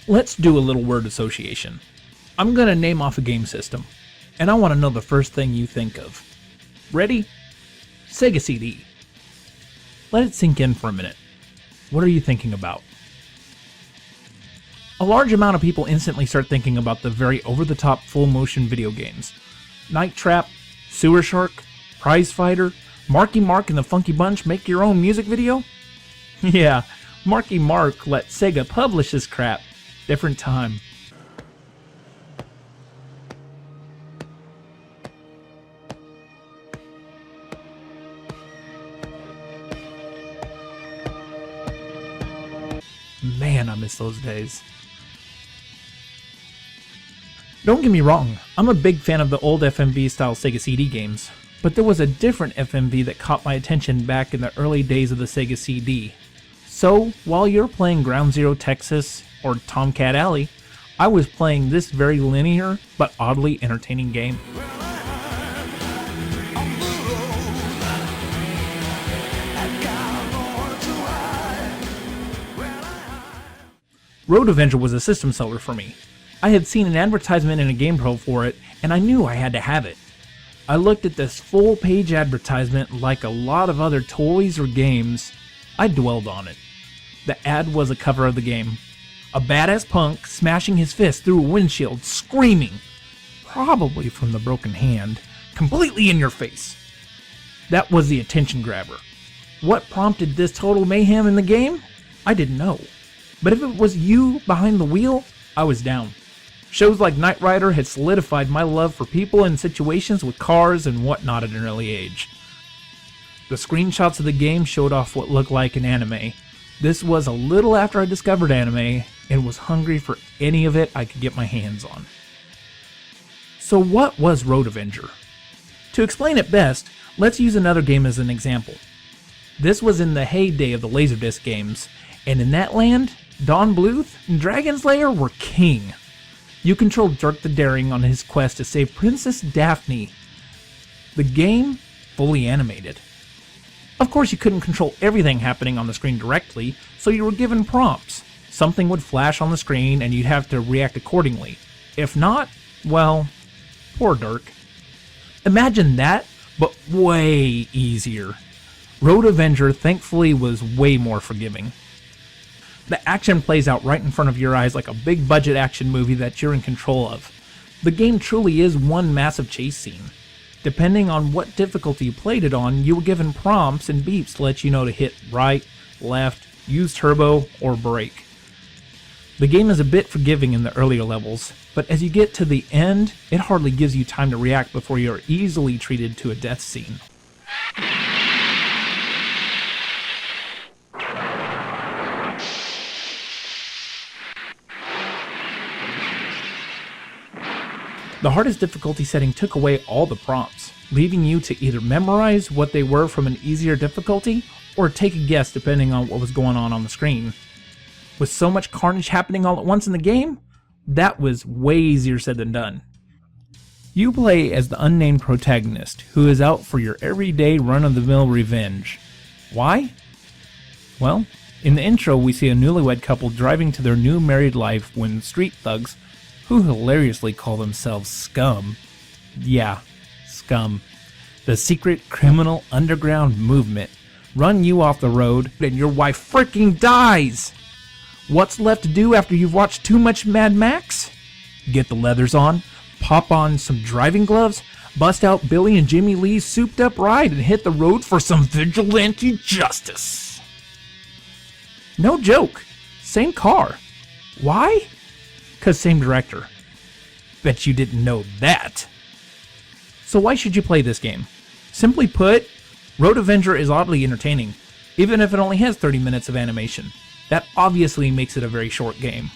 Let's do a little word association. I'm gonna name off a game system, and I want to know the first thing you think of. Ready? Sega CD. Let it sink in for a minute. What are you thinking about? A large amount of people instantly start thinking about the very over-the-top full-motion video games. Night Trap, Sewer Shark, Prize Fighter, Marky Mark and the Funky Bunch make your own music video? Yeah, Marky Mark let Sega publish this crap. Different time. Man, I miss those days. Don't get me wrong, I'm a big fan of the old FMV style Sega CD games, but there was a different FMV that caught my attention back in the early days of the Sega CD. So, while you're playing Ground Zero Texas or Tomcat Alley, I was playing this very linear but oddly entertaining game. Road Avenger was a system seller for me. I had seen an advertisement in a GamePro for it, and I knew I had to have it. I looked at this full-page advertisement like a lot of other toys or games. I dwelled on it. The ad was a cover of the game. A badass punk smashing his fist through a windshield, screaming, probably from the broken hand, completely in your face. That was the attention grabber. What prompted this total mayhem in the game? I didn't know. But if it was you behind the wheel, I was down. Shows like Knight Rider had solidified my love for people and situations with cars and whatnot at an early age. The screenshots of the game showed off what looked like an anime. This was a little after I discovered anime and was hungry for any of it I could get my hands on. So what was Road Avenger? To explain it best, let's use another game as an example. This was in the heyday of the Laserdisc games, and in that land, Don Bluth and Dragon's Lair were king. You controlled Dirk the Daring on his quest to save Princess Daphne. The game, fully animated. Of course, you couldn't control everything happening on the screen directly, so you were given prompts. Something would flash on the screen and you'd have to react accordingly. If not, well, poor Dirk. Imagine that, but way easier. Road Avenger thankfully was way more forgiving. The action plays out right in front of your eyes like a big budget action movie that you're in control of. The game truly is one massive chase scene. Depending on what difficulty you played it on, you were given prompts and beeps to let you know to hit right, left, use turbo, or brake. The game is a bit forgiving in the earlier levels, but as you get to the end, it hardly gives you time to react before you are easily treated to a death scene. The hardest difficulty setting took away all the prompts, leaving you to either memorize what they were from an easier difficulty, or take a guess depending on what was going on the screen. With so much carnage happening all at once in the game, that was way easier said than done. You play as the unnamed protagonist, who is out for your everyday run-of-the-mill revenge. Why? Well, in the intro we see a newlywed couple driving to their new married life when street thugs, who hilariously call themselves Scum. Yeah, Scum. The secret criminal underground movement. Run you off the road and your wife freaking dies! What's left to do after you've watched too much Mad Max? Get the leathers on, pop on some driving gloves, bust out Billy and Jimmy Lee's souped up ride and hit the road for some vigilante justice. No joke. Same car. Why? 'Cause same director. Bet you didn't know that. So why should you play this game? Simply put, Road Avenger is oddly entertaining, even if it only has 30 minutes of animation. That obviously makes it a very short game.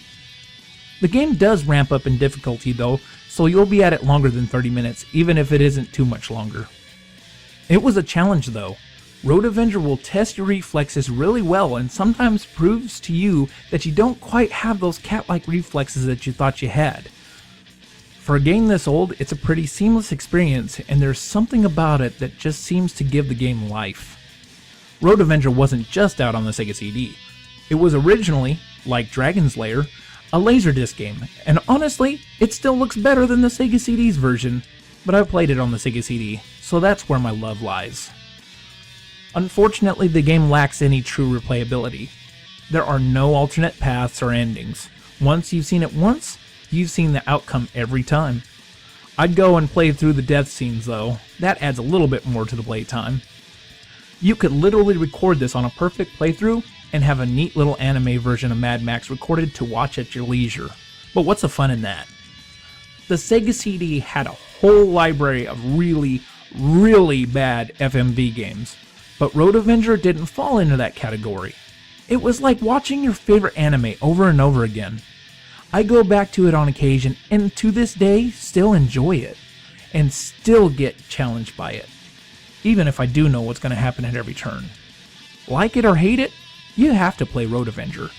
The game does ramp up in difficulty though, so you'll be at it longer than 30 minutes, even if it isn't too much longer. It was a challenge though. Road Avenger will test your reflexes really well and sometimes proves to you that you don't quite have those cat-like reflexes that you thought you had. For a game this old, it's a pretty seamless experience and there's something about it that just seems to give the game life. Road Avenger wasn't just out on the Sega CD. It was originally, like Dragon's Lair, a Laserdisc game, and honestly, it still looks better than the Sega CD's version, but I've played it on the Sega CD, so that's where my love lies. Unfortunately, the game lacks any true replayability. There are no alternate paths or endings. Once you've seen it once, you've seen the outcome every time. I'd go and play through the death scenes though, that adds a little bit more to the playtime. You could literally record this on a perfect playthrough and have a neat little anime version of Mad Max recorded to watch at your leisure. But what's the fun in that? The Sega CD had a whole library of really bad FMV games, but Road Avenger didn't fall into that category. It was like watching your favorite anime over and over again. I go back to it on occasion and to this day still enjoy it, and still get challenged by it, even if I do know what's going to happen at every turn. Like it or hate it, you have to play Road Avenger.